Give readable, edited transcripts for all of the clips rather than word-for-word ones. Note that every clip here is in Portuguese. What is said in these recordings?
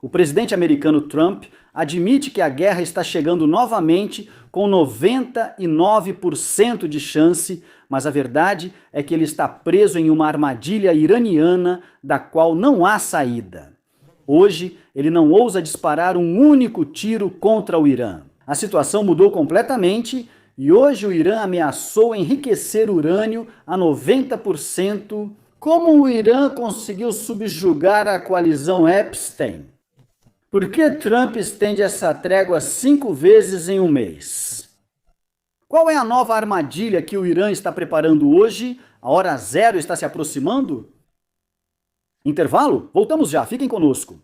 O presidente americano Trump admite que a guerra está chegando novamente com 99% de chance, mas a verdade é que ele está preso em uma armadilha iraniana da qual não há saída. Hoje, ele não ousa disparar um único tiro contra o Irã. A situação mudou completamente e hoje o Irã ameaçou enriquecer urânio a 90%. Como o Irã conseguiu subjugar a coalizão Epstein? Por que Trump estende essa trégua 5 vezes em um mês? Qual é a nova armadilha que o Irã está preparando hoje? A hora zero está se aproximando? Intervalo? Voltamos já, fiquem conosco.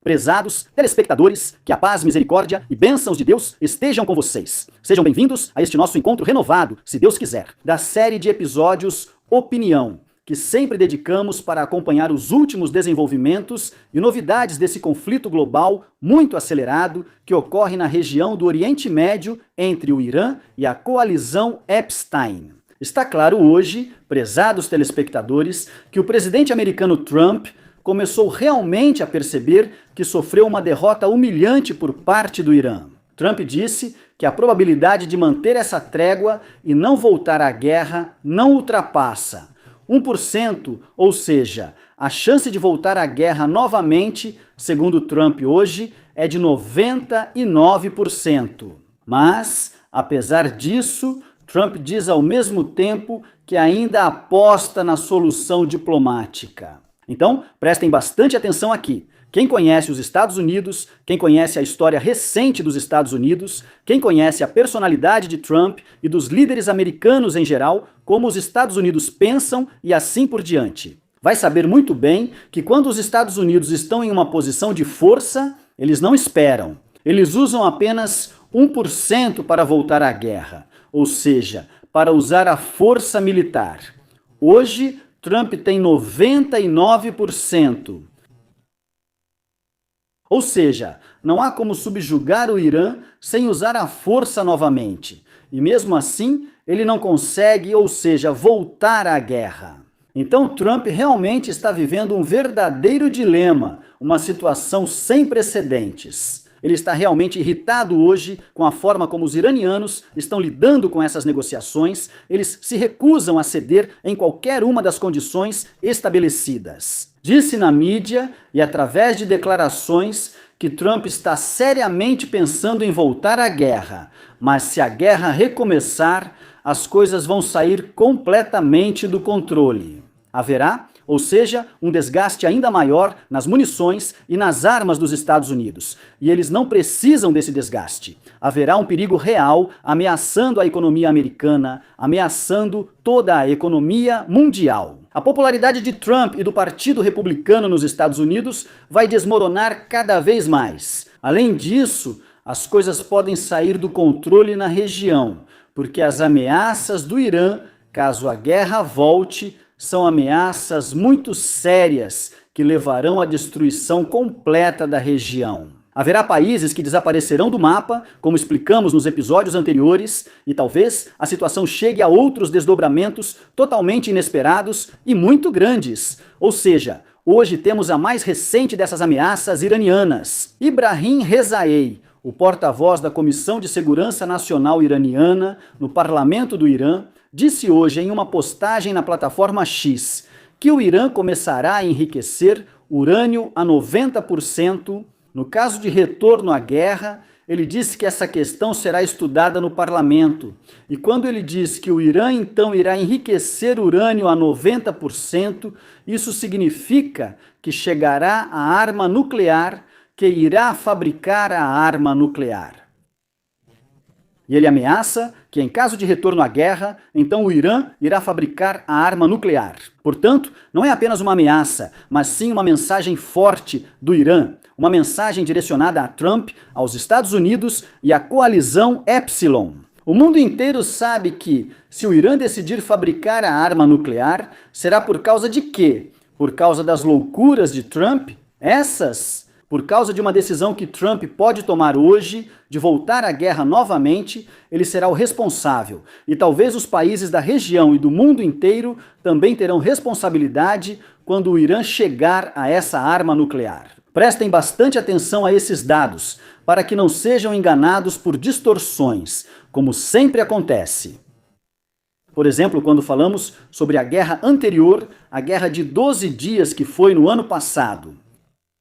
Prezados telespectadores, que a paz, misericórdia e bênçãos de Deus estejam com vocês. Sejam bem-vindos a este nosso encontro renovado, se Deus quiser, da série de episódios Opinião, que sempre dedicamos para acompanhar os últimos desenvolvimentos e novidades desse conflito global muito acelerado que ocorre na região do Oriente Médio entre o Irã e a coalizão Epstein. Está claro hoje, prezados telespectadores, que o presidente americano Trump começou realmente a perceber que sofreu uma derrota humilhante por parte do Irã. Trump disse que a probabilidade de manter essa trégua e não voltar à guerra não ultrapassa 1%, ou seja, a chance de voltar à guerra novamente, segundo Trump hoje, é de 99%. Mas, apesar disso, Trump diz ao mesmo tempo que ainda aposta na solução diplomática. Então, prestem bastante atenção aqui. Quem conhece os Estados Unidos, quem conhece a história recente dos Estados Unidos, quem conhece a personalidade de Trump e dos líderes americanos em geral, como os Estados Unidos pensam e assim por diante, vai saber muito bem que quando os Estados Unidos estão em uma posição de força, eles não esperam. Eles usam apenas 1% para voltar à guerra, ou seja, para usar a força militar. Hoje, Trump tem 99%. Ou seja, não há como subjugar o Irã sem usar a força novamente. E mesmo assim, ele não consegue, ou seja, voltar à guerra. Então Trump realmente está vivendo um verdadeiro dilema, uma situação sem precedentes. Ele está realmente irritado hoje com a forma como os iranianos estão lidando com essas negociações. Eles se recusam a ceder em qualquer uma das condições estabelecidas. Disse na mídia e através de declarações que Trump está seriamente pensando em voltar à guerra, mas se a guerra recomeçar, as coisas vão sair completamente do controle. Haverá, ou seja, um desgaste ainda maior nas munições e nas armas dos Estados Unidos. E eles não precisam desse desgaste. Haverá um perigo real ameaçando a economia americana, ameaçando toda a economia mundial. A popularidade de Trump e do Partido Republicano nos Estados Unidos vai desmoronar cada vez mais. Além disso, as coisas podem sair do controle na região, porque as ameaças do Irã, caso a guerra volte, são ameaças muito sérias que levarão à destruição completa da região. Haverá países que desaparecerão do mapa, como explicamos nos episódios anteriores, e talvez a situação chegue a outros desdobramentos totalmente inesperados e muito grandes. Ou seja, hoje temos a mais recente dessas ameaças iranianas. Ibrahim Rezaei, o porta-voz da Comissão de Segurança Nacional Iraniana no Parlamento do Irã, disse hoje em uma postagem na plataforma X que o Irã começará a enriquecer urânio a 90%. No caso de retorno à guerra, ele disse que essa questão será estudada no parlamento. E quando ele diz que o Irã então irá enriquecer urânio a 90%, isso significa que chegará a arma nuclear, que irá fabricar a arma nuclear. E ele ameaça que, em caso de retorno à guerra, então o Irã irá fabricar a arma nuclear. Portanto, não é apenas uma ameaça, mas sim uma mensagem forte do Irã, uma mensagem direcionada a Trump, aos Estados Unidos e à coalizão Epsilon. O mundo inteiro sabe que, se o Irã decidir fabricar a arma nuclear, será por causa de quê? Por causa das loucuras de Trump? Essas Por causa de uma decisão que Trump pode tomar hoje, de voltar à guerra novamente, ele será o responsável. E talvez os países da região e do mundo inteiro também terão responsabilidade quando o Irã chegar a essa arma nuclear. Prestem bastante atenção a esses dados, para que não sejam enganados por distorções, como sempre acontece. Por exemplo, quando falamos sobre a guerra anterior, a guerra de 12 dias que foi no ano passado.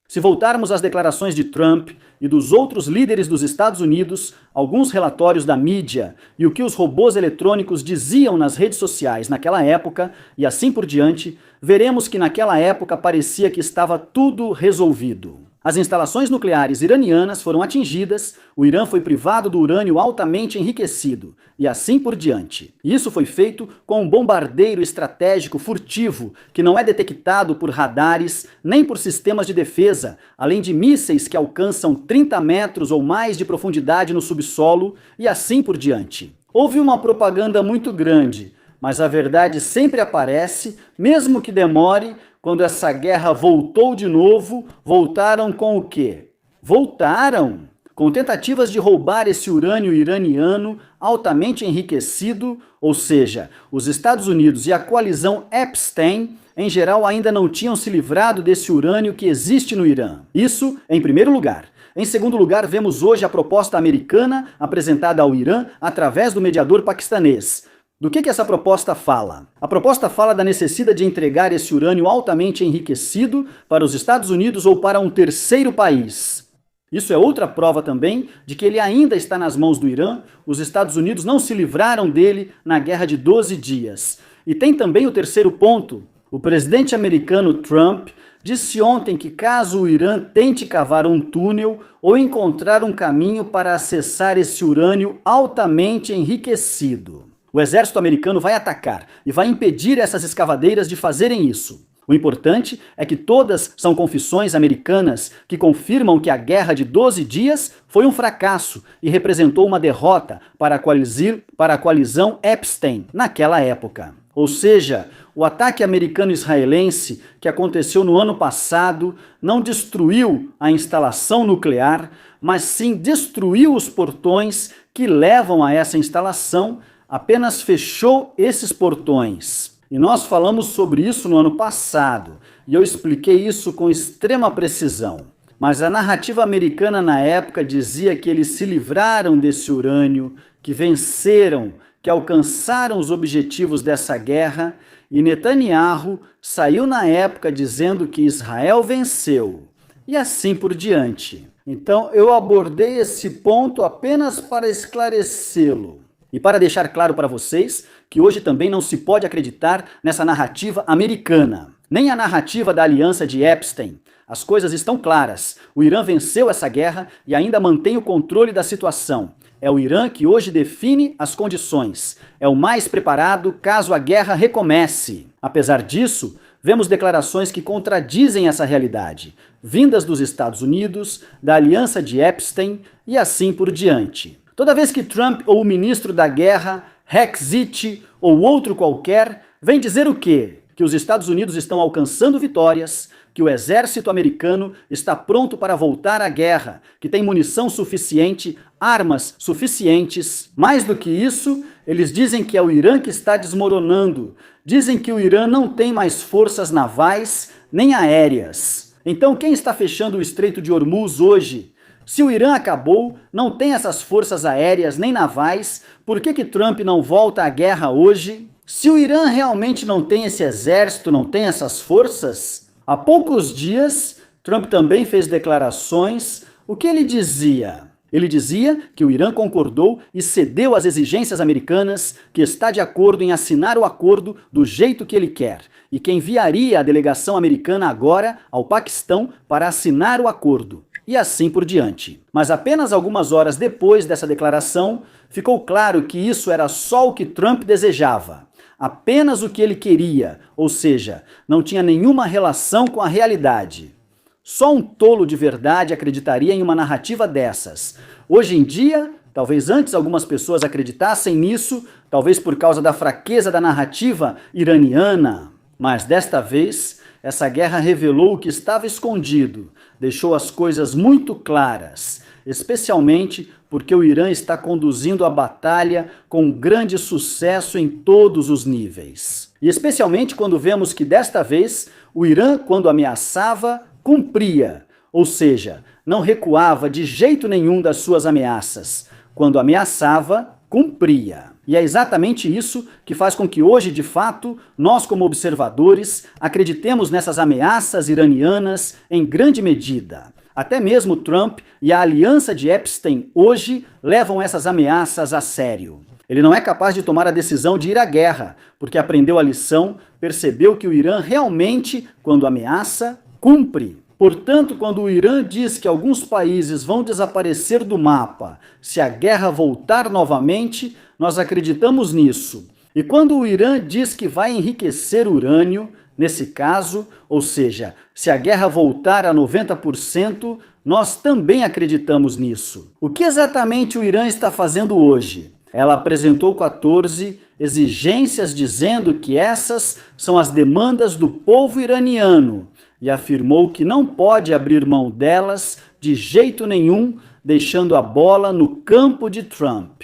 Se voltarmos às declarações de Trump e dos outros líderes dos Estados Unidos, alguns relatórios da mídia e o que os robôs eletrônicos diziam nas redes sociais naquela época e assim por diante, veremos que naquela época parecia que estava tudo resolvido. As instalações nucleares iranianas foram atingidas, o Irã foi privado do urânio altamente enriquecido, e assim por diante. Isso foi feito com um bombardeiro estratégico furtivo, que não é detectado por radares nem por sistemas de defesa, além de mísseis que alcançam 30 metros ou mais de profundidade no subsolo, e assim por diante. Houve uma propaganda muito grande, mas a verdade sempre aparece, mesmo que demore. Quando essa guerra voltou de novo, voltaram com o quê? Voltaram com tentativas de roubar esse urânio iraniano altamente enriquecido, ou seja, os Estados Unidos e a coalizão Epstein, em geral, ainda não tinham se livrado desse urânio que existe no Irã. Isso em primeiro lugar. Em segundo lugar, vemos hoje a proposta americana apresentada ao Irã através do mediador paquistanês. Do que essa proposta fala? A proposta fala da necessidade de entregar esse urânio altamente enriquecido para os Estados Unidos ou para um terceiro país. Isso é outra prova também de que ele ainda está nas mãos do Irã, os Estados Unidos não se livraram dele na guerra de 12 dias. E tem também o terceiro ponto. O presidente americano Trump disse ontem que caso o Irã tente cavar um túnel ou encontrar um caminho para acessar esse urânio altamente enriquecido, o exército americano vai atacar e vai impedir essas escavadeiras de fazerem isso. O importante é que todas são confissões americanas que confirmam que a guerra de 12 dias foi um fracasso e representou uma derrota para a coalizão Epstein naquela época. Ou seja, o ataque americano-israelense que aconteceu no ano passado não destruiu a instalação nuclear, mas sim destruiu os portões que levam a essa instalação, apenas fechou esses portões. E nós falamos sobre isso no ano passado, e eu expliquei isso com extrema precisão. Mas a narrativa americana na época dizia que eles se livraram desse urânio, que venceram, que alcançaram os objetivos dessa guerra, e Netanyahu saiu na época dizendo que Israel venceu, e assim por diante. Então eu abordei esse ponto apenas para esclarecê-lo. E para deixar claro para vocês que hoje também não se pode acreditar nessa narrativa americana, nem a narrativa da aliança de Epstein. As coisas estão claras. O Irã venceu essa guerra e ainda mantém o controle da situação. É o Irã que hoje define as condições. É o mais preparado caso a guerra recomece. Apesar disso, vemos declarações que contradizem essa realidade, vindas dos Estados Unidos, da aliança de Epstein e assim por diante. Toda vez que Trump ou o ministro da guerra, Hexit ou outro qualquer, vem dizer o quê? Que os Estados Unidos estão alcançando vitórias, que o exército americano está pronto para voltar à guerra, que tem munição suficiente, armas suficientes. Mais do que isso, eles dizem que é o Irã que está desmoronando. Dizem que o Irã não tem mais forças navais nem aéreas. Então quem está fechando o Estreito de Hormuz hoje? Se o Irã acabou, não tem essas forças aéreas nem navais, por que Trump não volta à guerra hoje? Se o Irã realmente não tem esse exército, não tem essas forças, há poucos dias, Trump também fez declarações. O que ele dizia? Ele dizia que o Irã concordou e cedeu às exigências americanas, que está de acordo em assinar o acordo do jeito que ele quer, e que enviaria a delegação americana agora ao Paquistão para assinar o acordo. E assim por diante. Mas apenas algumas horas depois dessa declaração, ficou claro que isso era só o que Trump desejava. Apenas o que ele queria, ou seja, não tinha nenhuma relação com a realidade. Só um tolo de verdade acreditaria em uma narrativa dessas. Hoje em dia, talvez antes algumas pessoas acreditassem nisso, talvez por causa da fraqueza da narrativa iraniana, mas desta vez essa guerra revelou o que estava escondido, deixou as coisas muito claras, especialmente porque o Irã está conduzindo a batalha com grande sucesso em todos os níveis. E especialmente quando vemos que desta vez o Irã, quando ameaçava, cumpria, ou seja, não recuava de jeito nenhum das suas ameaças. Quando ameaçava, cumpria. E é exatamente isso que faz com que hoje, de fato, nós como observadores, acreditemos nessas ameaças iranianas em grande medida. Até mesmo Trump e a aliança de Epstein hoje levam essas ameaças a sério. Ele não é capaz de tomar a decisão de ir à guerra, porque aprendeu a lição, percebeu que o Irã realmente, quando ameaça, cumpre. Portanto, quando o Irã diz que alguns países vão desaparecer do mapa se a guerra voltar novamente, nós acreditamos nisso. E quando o Irã diz que vai enriquecer urânio, nesse caso, ou seja, se a guerra voltar a 90%, nós também acreditamos nisso. O que exatamente o Irã está fazendo hoje? Ela apresentou 14 exigências dizendo que essas são as demandas do povo iraniano e afirmou que não pode abrir mão delas de jeito nenhum, deixando a bola no campo de Trump.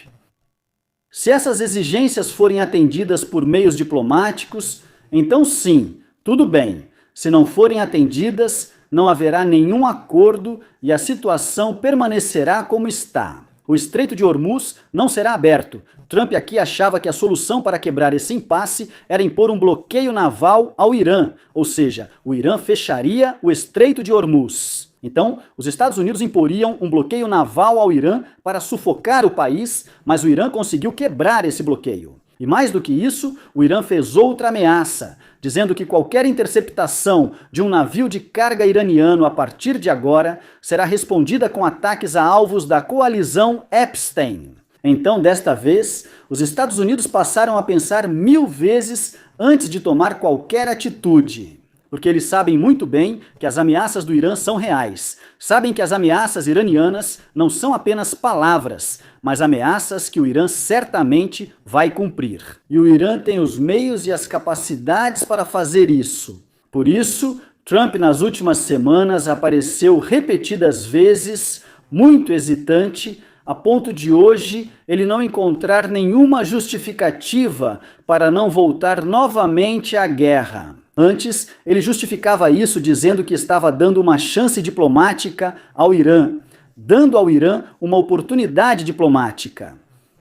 Se essas exigências forem atendidas por meios diplomáticos, então sim, tudo bem. Se não forem atendidas, não haverá nenhum acordo e a situação permanecerá como está. O Estreito de Hormuz não será aberto. Trump aqui achava que a solução para quebrar esse impasse era impor um bloqueio naval ao Irã, ou seja, o Irã fecharia o Estreito de Hormuz. Então, os Estados Unidos imporiam um bloqueio naval ao Irã para sufocar o país, mas o Irã conseguiu quebrar esse bloqueio. E mais do que isso, o Irã fez outra ameaça, dizendo que qualquer interceptação de um navio de carga iraniano a partir de agora será respondida com ataques a alvos da coalizão Epstein. Então, desta vez, os Estados Unidos passaram a pensar 1000 vezes antes de tomar qualquer atitude. Porque eles sabem muito bem que as ameaças do Irã são reais. Sabem que as ameaças iranianas não são apenas palavras, mas ameaças que o Irã certamente vai cumprir. E o Irã tem os meios e as capacidades para fazer isso. Por isso, Trump nas últimas semanas apareceu repetidas vezes, muito hesitante, a ponto de hoje ele não encontrar nenhuma justificativa para não voltar novamente à guerra. Antes, ele justificava isso dizendo que estava dando uma chance diplomática ao Irã, dando ao Irã uma oportunidade diplomática.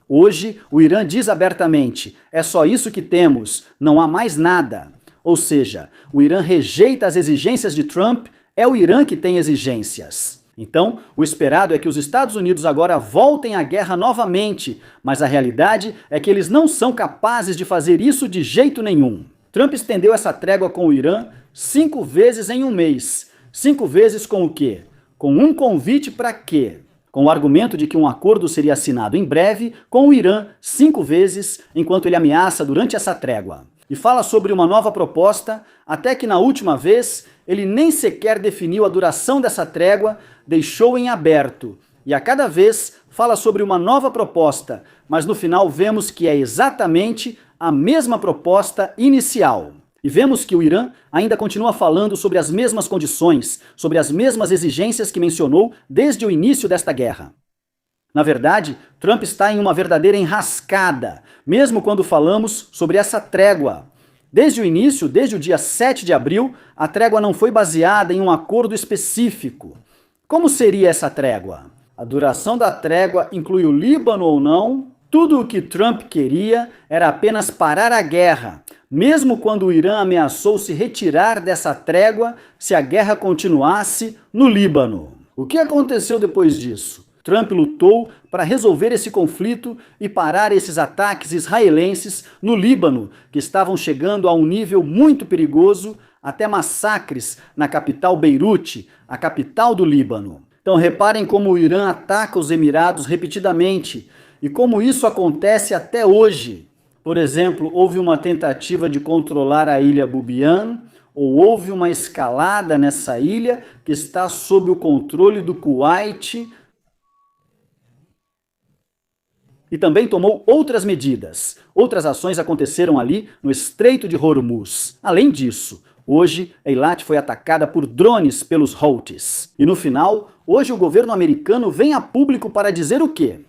Hoje, o Irã diz abertamente, é só isso que temos, não há mais nada. Ou seja, o Irã rejeita as exigências de Trump, é o Irã que tem exigências. Então, o esperado é que os Estados Unidos agora voltem à guerra novamente, mas a realidade é que eles não são capazes de fazer isso de jeito nenhum. Trump estendeu essa trégua com o Irã 5 vezes em um mês. 5 vezes com o quê? Com um convite para quê? Com o argumento de que um acordo seria assinado em breve com o Irã 5 vezes, enquanto ele ameaça durante essa trégua. E fala sobre uma nova proposta, até que na última vez ele nem sequer definiu a duração dessa trégua, deixou em aberto. E a cada vez fala sobre uma nova proposta, mas no final vemos que é exatamente a mesma proposta inicial. E vemos que o Irã ainda continua falando sobre as mesmas condições, sobre as mesmas exigências que mencionou desde o início desta guerra. Na verdade, Trump está em uma verdadeira enrascada, mesmo quando falamos sobre essa trégua. Desde o início, desde o dia 7 de abril, a trégua não foi baseada em um acordo específico. Como seria essa trégua? A duração da trégua inclui o Líbano ou não? Tudo o que Trump queria era apenas parar a guerra, mesmo quando o Irã ameaçou se retirar dessa trégua se a guerra continuasse no Líbano. O que aconteceu depois disso? Trump lutou para resolver esse conflito e parar esses ataques israelenses no Líbano, que estavam chegando a um nível muito perigoso, até massacres na capital Beirute, a capital do Líbano. Então reparem como o Irã ataca os Emirados repetidamente, e como isso acontece até hoje. Por exemplo, houve uma tentativa de controlar a ilha Bubiyan, ou houve uma escalada nessa ilha que está sob o controle do Kuwait, e também tomou outras medidas. Outras ações aconteceram ali no Estreito de Hormuz. Além disso, Hoje, Eilat foi atacada por drones pelos Houthis. E no final, hoje o governo americano vem a público para dizer o quê?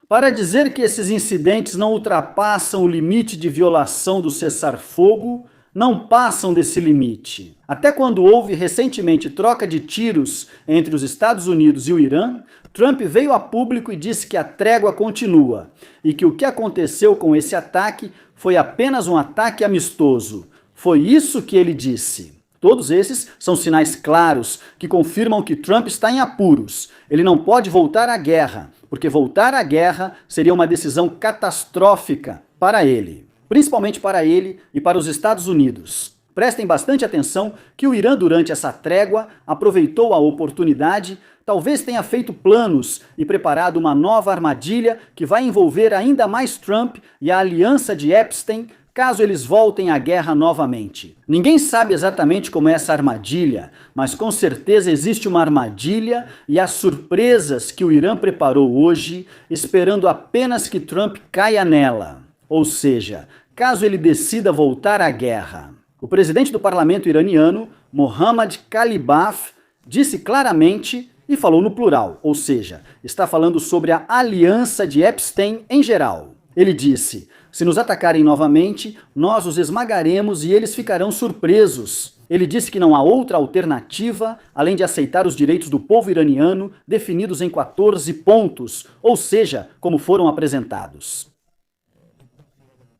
Para dizer que esses incidentes não ultrapassam o limite de violação do cessar-fogo, não passam desse limite. Até quando houve recentemente troca de tiros entre os Estados Unidos e o Irã, Trump veio a público e disse que a trégua continua e que o que aconteceu com esse ataque foi apenas um ataque amistoso. Foi isso que ele disse. Todos esses são sinais claros que confirmam que Trump está em apuros. Ele não pode voltar à guerra, porque voltar à guerra seria uma decisão catastrófica para ele, principalmente para ele e para os Estados Unidos. Prestem bastante atenção que o Irã, durante essa trégua, aproveitou a oportunidade, talvez tenha feito planos e preparado uma nova armadilha que vai envolver ainda mais Trump e a aliança de Epstein, caso eles voltem à guerra novamente. Ninguém sabe exatamente como é essa armadilha, mas com certeza existe uma armadilha e as surpresas que o Irã preparou hoje, esperando apenas que Trump caia nela. Ou seja, caso ele decida voltar à guerra. O presidente do parlamento iraniano, Mohammad Khalibaf, disse claramente e falou no plural, ou seja, está falando sobre a aliança de Epstein em geral. Ele disse: se nos atacarem novamente, nós os esmagaremos e eles ficarão surpresos. Ele disse que não há outra alternativa além de aceitar os direitos do povo iraniano definidos em 14 pontos, ou seja, como foram apresentados.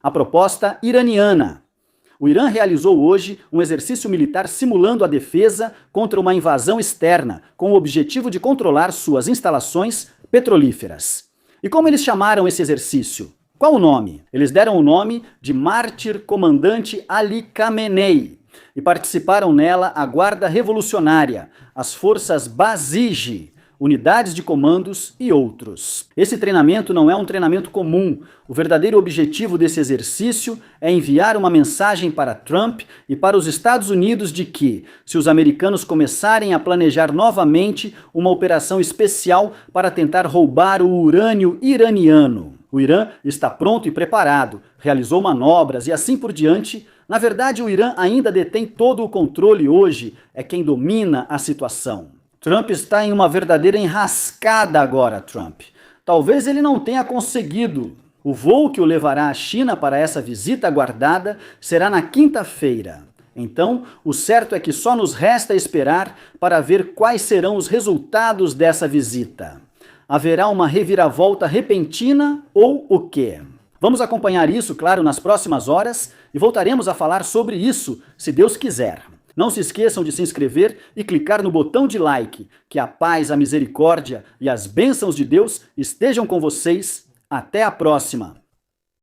A proposta iraniana. O Irã realizou hoje um exercício militar simulando a defesa contra uma invasão externa, com o objetivo de controlar suas instalações petrolíferas. E como eles chamaram esse exercício? Qual o nome? Eles deram o nome de Mártir Comandante Ali Khamenei e participaram nela a Guarda Revolucionária, as Forças Basij, unidades de comandos e outros. Esse treinamento não é um treinamento comum. O verdadeiro objetivo desse exercício é enviar uma mensagem para Trump e para os Estados Unidos de que, se os americanos começarem a planejar novamente uma operação especial para tentar roubar o urânio iraniano, o Irã está pronto e preparado, realizou manobras e assim por diante. Na verdade, o Irã ainda detém todo o controle hoje, é quem domina a situação. Trump está em uma verdadeira enrascada agora, Trump. Talvez ele não tenha conseguido. O voo que o levará à China para essa visita aguardada será na quinta-feira. Então, o certo é que só nos resta esperar para ver quais serão os resultados dessa visita. Haverá uma reviravolta repentina ou o quê? Vamos acompanhar isso, claro, nas próximas horas e voltaremos a falar sobre isso, se Deus quiser. Não se esqueçam de se inscrever e clicar no botão de like. Que a paz, a misericórdia e as bênçãos de Deus estejam com vocês. Até a próxima!